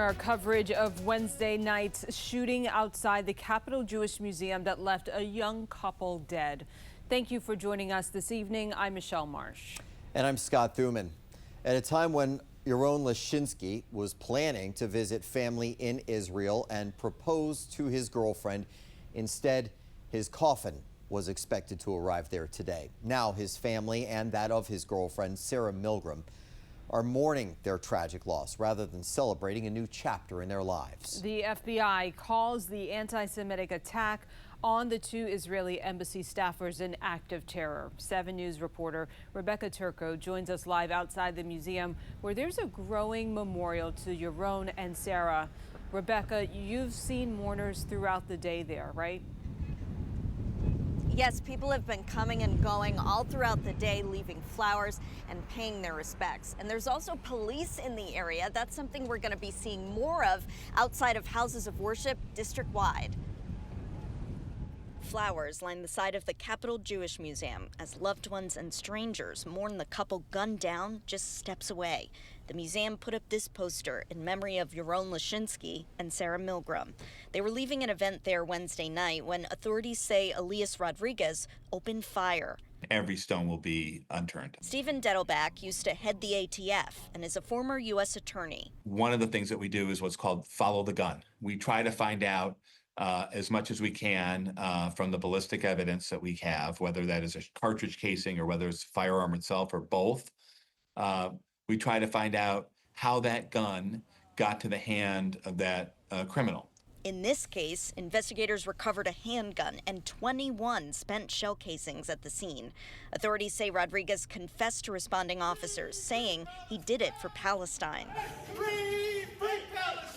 our coverage of Wednesday night's shooting outside the Capitol Jewish Museum that left a young couple dead. Thank you for joining us this evening. I'm Michelle Marsh. And I'm Scott Thuman. At a time when Yaron Lishinsky was planning to visit family in Israel and propose to his girlfriend, instead, his coffin was expected to arrive there today. Now his family and that of his girlfriend, Sarah Milgrim, are mourning their tragic loss rather than celebrating a new chapter in their lives. The FBI calls the anti-Semitic attack on the two Israeli embassy staffers an act of terror. 7 News reporter Rebecca Turco joins us live outside the museum where there's a growing memorial to Yaron and Sarah. Rebecca, you've seen mourners throughout the day there, right? Yes, people have been coming and going all throughout the day, leaving flowers and paying their respects. And there's also police in the area. That's something we're going to be seeing more of outside of houses of worship district-wide. Flowers line the side of the Capitol Jewish Museum as loved ones and strangers mourn the couple gunned down just steps away. The museum put up this poster in memory of Yaron Lishinsky and Sarah Milgrim. They were leaving an event there Wednesday night when authorities say Elias Rodriguez opened fire. Every stone will be unturned. Stephen Dettelbach used to head the ATF and is a former U.S. attorney. One of the things that we do is what's called follow the gun. We try to find out as much as we can from the ballistic evidence that we have, whether that is a cartridge casing or whether it's firearm itself or both. We try to find out how that gun got to the hand of that criminal. In this case, investigators recovered a handgun and 21 spent shell casings at the scene. Authorities say Rodriguez confessed to responding officers, saying he did it for Palestine. Free Palestine!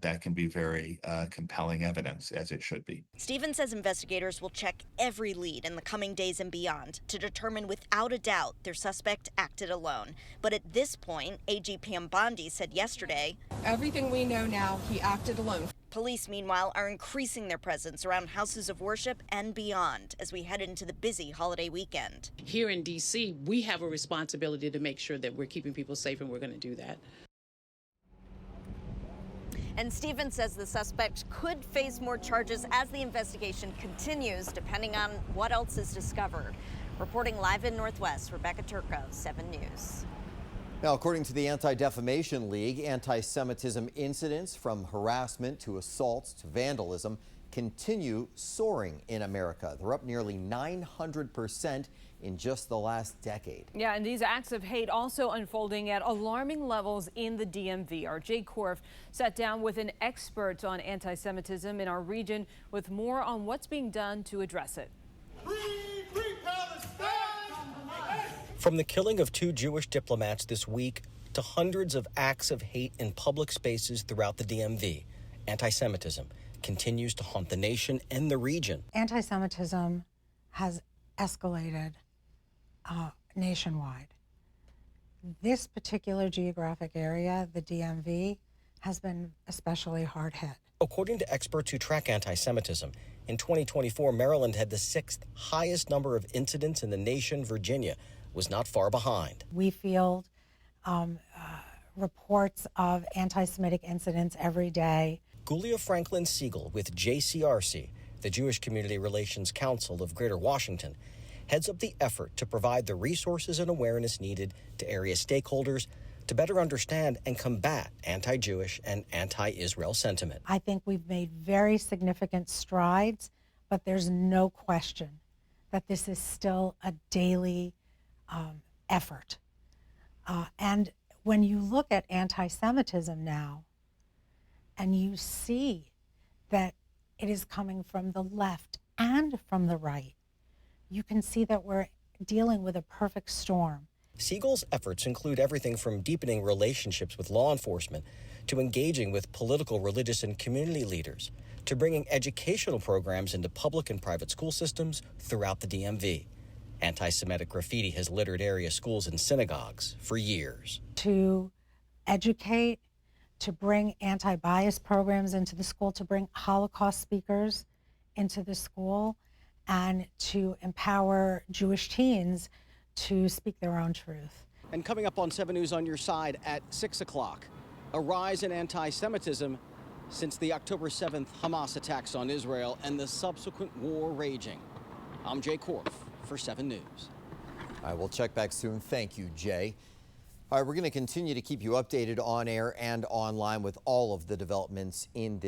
That can be very compelling evidence, as it should be. Stephen says investigators will check every lead in the coming days and beyond to determine without a doubt their suspect acted alone. But at this point, AG Pam Bondi said yesterday, everything we know now, he acted alone. Police, meanwhile, are increasing their presence around houses of worship and beyond as we head into the busy holiday weekend. Here in D.C., we have a responsibility to make sure that we're keeping people safe, and we're going to do that. And Stephen says the suspect could face more charges as the investigation continues, depending on what else is discovered. Reporting live in Northwest, Rebecca Turco, 7 News. Now, according to the Anti-Defamation League, anti-Semitism incidents from harassment to assaults to vandalism continue soaring in America. They're up nearly 900% in just the last decade. Yeah, and these acts of hate also unfolding at alarming levels in the DMV. Our Jay Korf sat down with an expert on anti-Semitism in our region with more on what's being done to address it. From the killing of 2 Jewish diplomats this week to hundreds of acts of hate in public spaces throughout the DMV, anti-Semitism continues to haunt the nation and the region. Anti-Semitism has escalated nationwide. This particular geographic area, the DMV, has been especially hard hit. According to experts who track anti-Semitism, in 2024, Maryland had the 6th highest number of incidents in the nation. Virginia was not far behind. We field reports of anti-Semitic incidents every day. Gulia Franklin Siegel with JCRC, the Jewish Community Relations Council of Greater Washington, heads up the effort to provide the resources and awareness needed to area stakeholders to better understand and combat anti-Jewish and anti-Israel sentiment. I think we've made very significant strides, but there's no question that this is still a daily effort. And when you look at anti-Semitism now, and you see that it is coming from the left and from the right, you can see that we're dealing with a perfect storm. Siegel's efforts include everything from deepening relationships with law enforcement to engaging with political, religious, and community leaders to bringing educational programs into public and private school systems throughout the DMV. Anti-Semitic graffiti has littered area schools and synagogues for years. To educate, to bring anti-bias programs into the school, to bring Holocaust speakers into the school, and to empower Jewish teens to speak their own truth. And coming up on 7 News on your side at 6 o'clock, a rise in anti-Semitism since the October 7th Hamas attacks on Israel and the subsequent war raging. I'm Jay Korf for 7 News. All right, we'll check back soon. Thank you, Jay. All right, we're going to continue to keep you updated on air and online with all of the developments in this.